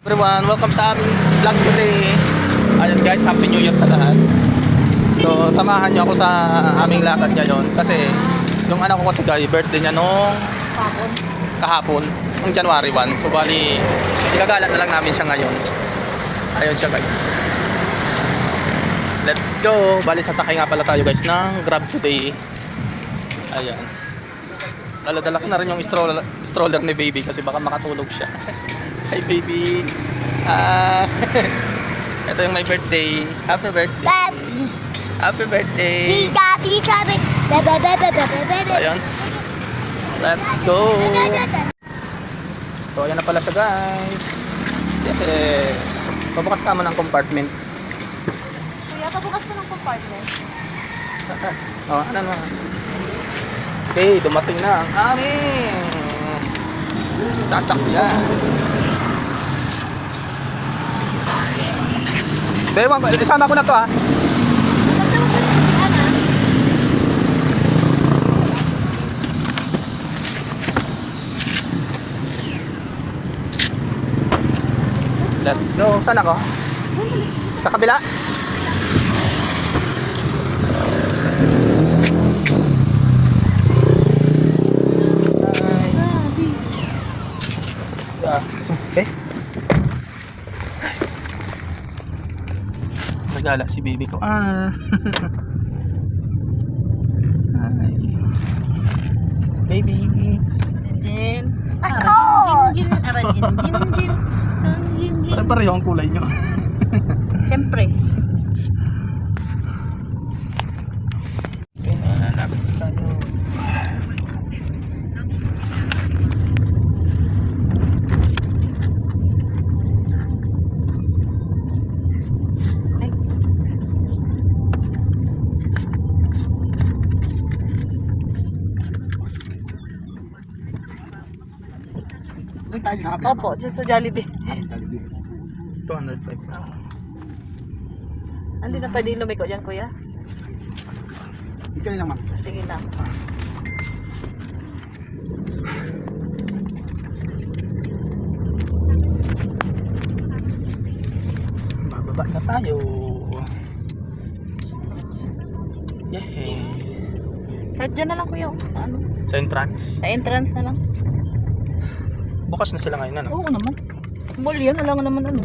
Everyone, welcome sa aming vlog today. Ayun guys, happy new year sa lahat. So, samahan niyo ako sa aming lakad ngayon kasi yung anak ko kasi guys, birthday niya nung kahapon, nung January 1. So, bali, igagala na lang namin siya ngayon. Ayun siya guys. Let's go. Bali, sasakay nga pala tayo guys ng Grab today. Ayan. Dala-dala ko na rin yung stroller ni baby kasi baka makatulog siya. Hi baby. Ito yung my birthday. Happy birthday. Happy birthday. So, ayun. Let's go. So ayan na pala siya guys. Pabukas ka mo ng compartment. Kuya, pabukas ko ng compartment. Oh, ano na. Okay, dumating na ang aming sasakyan. Dewan, isama ko na to ha. Let's go. Saan ako? Sa kabila? Nagala si baby ko. Hi. Baby. Jinjin. Ako! Jinjin. Pare-pareho ang kulay nyo. Siyempre. Pinanapit tayo. Opo, dyan sa Jollibee. 205. Hindi na pwede lumiko dyan, kuya. Ito na naman. Sige na. Bababa na tayo. Yehey. Kahit dyan na lang, kuya. Ano? Sa entrance. Sa entrance na lang. Bukas na sila ngayon, ano? Oo naman. Mall yan, alam naman ano.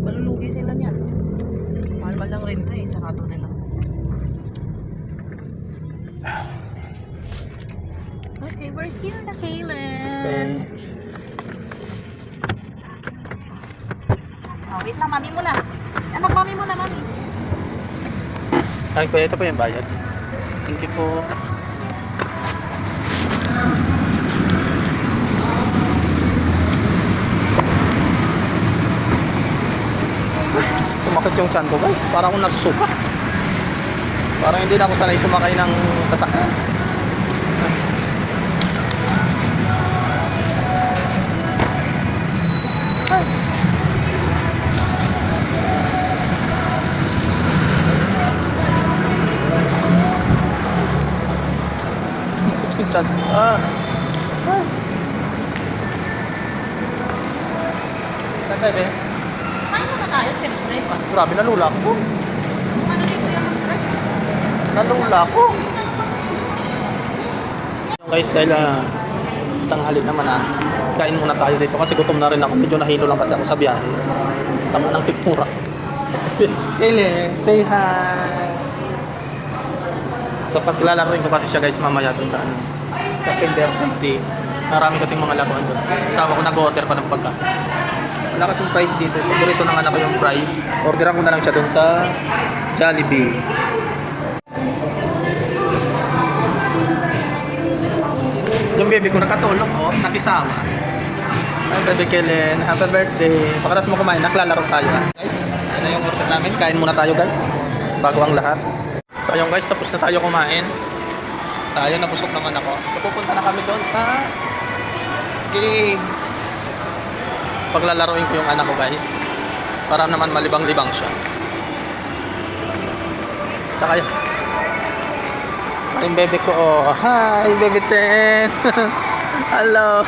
Malulugi sila niyan. Mahal lang renta eh, sarado nila. Okay, we're here na Kaylan. Oh, wait lang, mami muna. Anak, mami muna, mami. Ay, kuya, ito po yung bayad. Thank you po. Sumakit yung tiyan ko guys, parang akong nasusuka. Parang hindi na ako sanay sumakay ng sasakyan. Sumakit yung tiyan. Tatay be? Kain naman tayo, siyempre. Grabe, nalula ko. Ano dito yung Nalula ko. Guys, dahil tanghali naman kain muna tayo dito kasi gutom na rin ako. Medyo nahilo lang kasi ako sa biyahe. Sama ng sikmura. Kaylen, say hi! So paglalaroin ko kasi siya guys mamaya doon sa Kinder City. Marami kasing mga laruan doon. Kasama ko nag-order pa ng pagkain. Wala kasing price dito. Paborito ng anak ko yung price. Orderan ko na lang siya doon sa Jollibee. Yung baby ko nakatulog, oh, nakisawa. Ay, baby Kaylen, happy birthday. Pagkatas mo kumain, naklalaro tayo. Guys, ano yung order namin? Kain muna tayo guys, bago ang lahat. So ayun guys, tapos na tayo kumain. Tayo, nabusog naman ako. So pupunta na kami doon sa games. Paglalaroin ko yung anak ko guys, para naman malibang-libang siya. Saka yun, yung bebe ko, oh. Hi, bebe Chen. Hello.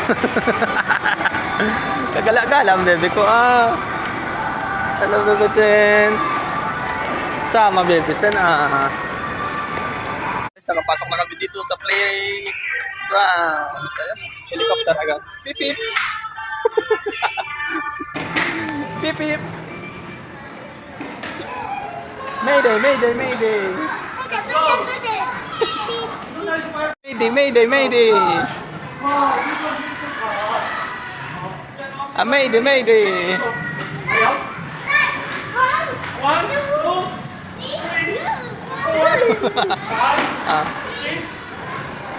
Kagala-gala ang bebe ko. Hello, bebe Chen. Sama, bebe Chen. Nakapasok na kami dito sa playground. Helicopter agad. Pip, pip. Pip, pip. Mayday, mayday, mayday. Mayday, mayday, mayday. Mayday, mayday. 1, 2, 3, 4, 5, 6,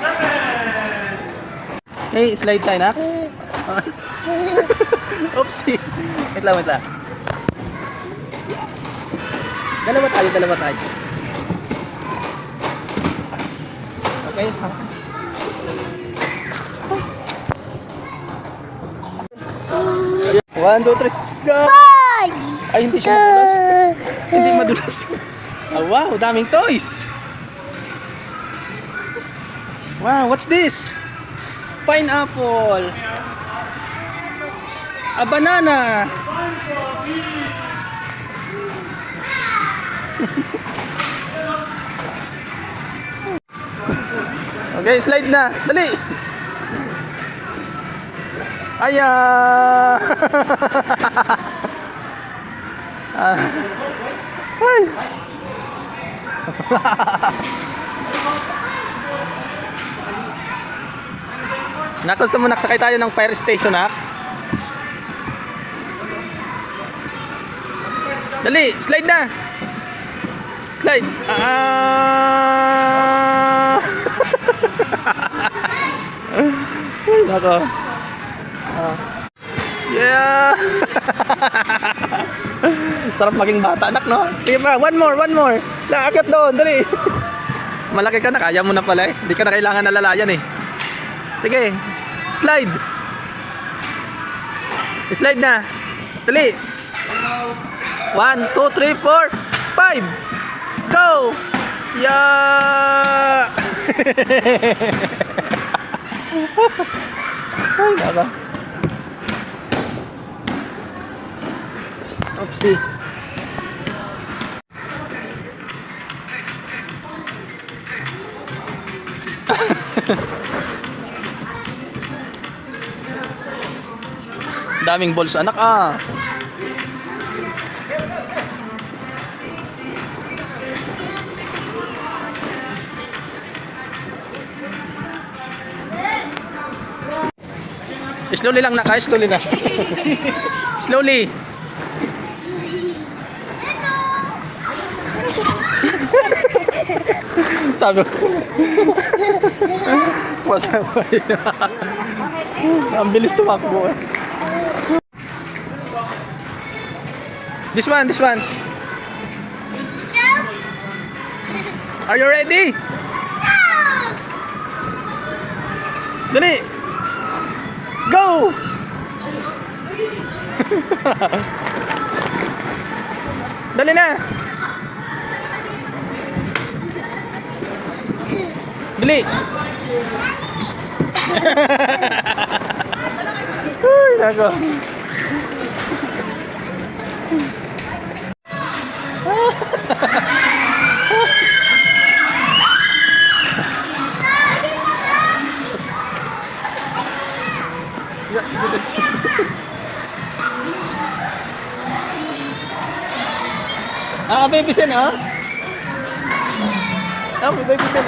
7. Hey, slide tayo na. Oopsie. Wait lang, wait lang. Dalawa tayo, dalawa tayo. Okay, hawakan. 1, 2, 3, go! Ay, hindi siya madulas. Hindi madulas. Wow, daming toys. Wow, what's this? Pineapple. A banana. Okay, slide na. Dali. Aya. Ay. Gusto mo nagsakay tayo ng fire station, ha? Dali, slide na. Slide. Ay, nako. Yeah. Sarap maging bata, anak, no? Sige pa, one more. Akit doon, dali. Malaki ka na, kaya mo na pala eh. Hindi ka na kailangan nalalayan eh. Sige, slide. Slide na. Dali. 1, 2, 3, 4, 5. Go! Yeah! Ay, naka. Oopsie. Daming balls, anak, Slowly lang, nak, slowly na. Slowly. Sabi ko. Masabay. Ang bilis tumakbo. This one. Are you ready? Dali. Go! Dali na. Dali. Uy, nako. Baby Sen, baby Sen,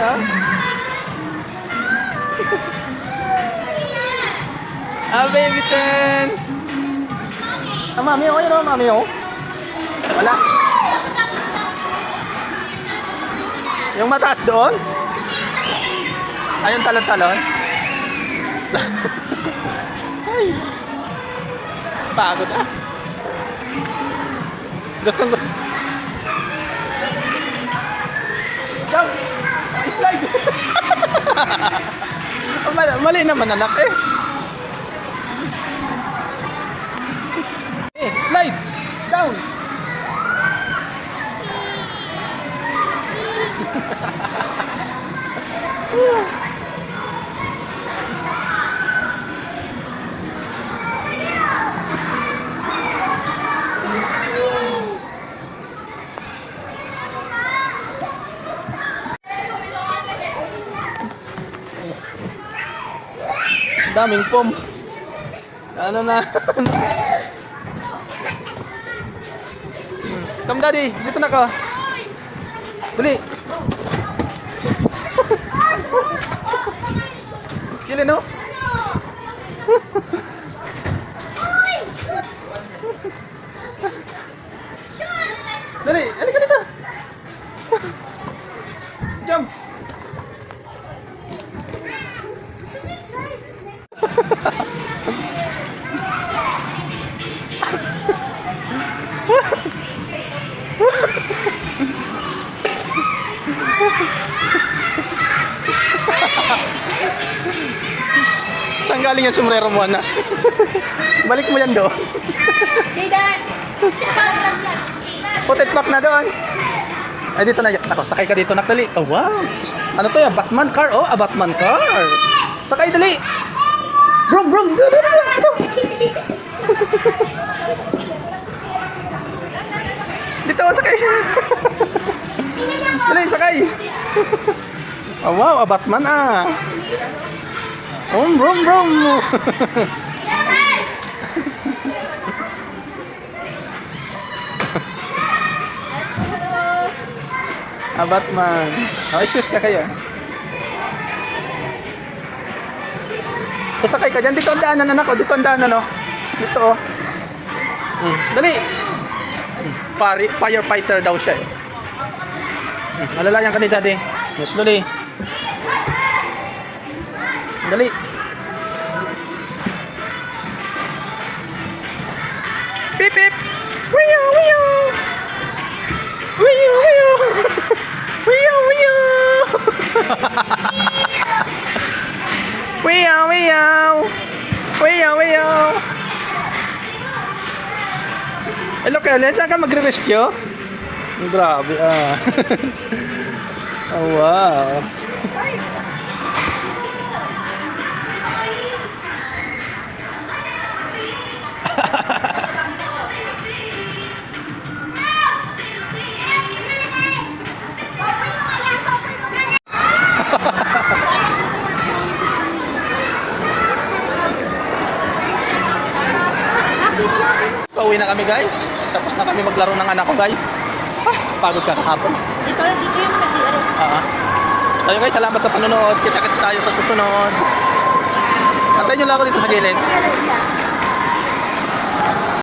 baby Sen. Mami, yun, mami, wala. Yung mataas doon? Ayun, talon-talon. Ay. Pagod, Gustong ko. Jump! Slide! Mali naman, anak, slide! Down! daming foam. Ano na? Come daddy, dito na ka. Dali. Kili no? Dali, halika dito. Jump. Saan galing yung sombrero mo, anak? Balik mo yan doon. Hey, Dad! Put it back na doon. Ay, dito na. Ako, sakay ka dito, nak, dali. Oh, wow. Ano to yan? Batman car? Oh, a Batman car. Sakay, dali. Brum, brum. Dito, sakay. Dali, sakay. Oh, wow, a Batman ah. Brum, brum. A Batman. Oh, excuse ka kaya. Sasakay ka dyan. Dito ang daanan, anak. Dito ang daanan, oh. Dito, oh. Dali. Firefighter daw siya, eh. Malalayan ka ni daddy. Yes, dali. Dali. Pip, pip. Wiyo, wiyo. Wiyo, wiyo. Wiyo, wiyo. Wiyo, wiyo. Wiyo, wiyo. Hello, Kellen. Saan ka magre-rescue? Grabe, ah. Oh, wow. Pauwi na kami, guys. Tapos na kami maglaro ng anak ko, guys. Pagod ka kahapon. Dito yung nag-zero. Tayo guys, salamat sa panonood. Kita-kits tayo sa susunod. Antayin nyo lang ako dito sa gilid.